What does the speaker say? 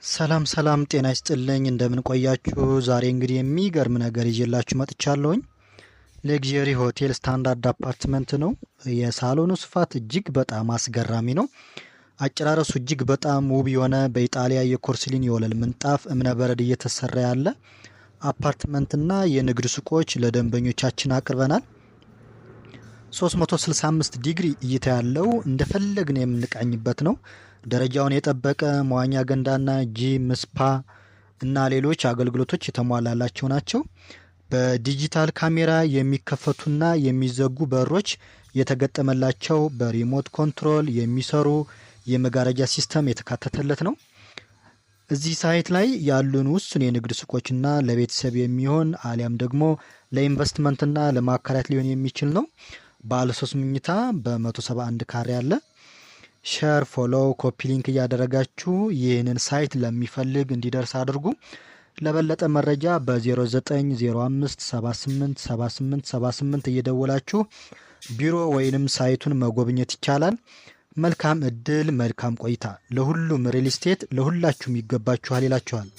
ሰላም ሰላም ጤና ይስጥልኝ እንደምን ቆያችሁ። ዛሬ እንግዲህ የሚገርም ነገር ይዤላችሁ መጥቻለሁኝ። ሌግዠሪ ሆቴል ስታንዳርድ አፓርትመንት ነው። የሳሎኑ ስፋት እጅግ በጣም አስገራሚ ነው። አጨራረሱ እጅግ በጣም ውብ የሆነ በኢጣሊያ የኮርስሊን የወለል ምንጣፍ እብነበረድ እየተሰራ ያለ አፓርትመንትና የንግድ ሱቆች ለደንበኞቻችን አቅርበናል። 365 ዲግሪ እይታ ያለው እንደፈለግን የምንቃኝበት ነው። ደረጃውን የጠበቀ መዋኛ ገንዳና ጂም፣ ስፓ እና ሌሎች አገልግሎቶች የተሟላላቸው ናቸው። በዲጂታል ካሜራ የሚከፈቱና የሚዘጉ በሮች የተገጠመላቸው በሪሞት ኮንትሮል የሚሰሩ የመጋረጃ ሲስተም የተካተተለት ነው። እዚህ ሳይት ላይ ያሉን ውስን የንግድ ሱቆችና ለቤተሰብ የሚሆን አሊያም ደግሞ ለኢንቨስትመንትና ለማከራየት ሊሆን የሚችል ነው። ባለ 3 መኝታ በ171 ካሬ አለ። ሼር፣ ፎሎው፣ ኮፒ ሊንክ እያደረጋችሁ ይህንን ሳይት ለሚፈልግ እንዲደርስ አድርጉ። ለበለጠ መረጃ በ0905 78 78 78 እየደወላችሁ ቢሮ ወይንም ሳይቱን መጎብኘት ይቻላል። መልካም እድል፣ መልካም ቆይታ። ለሁሉም ሪል ስቴት ለሁላችሁም ይገባችኋል ይላችኋል።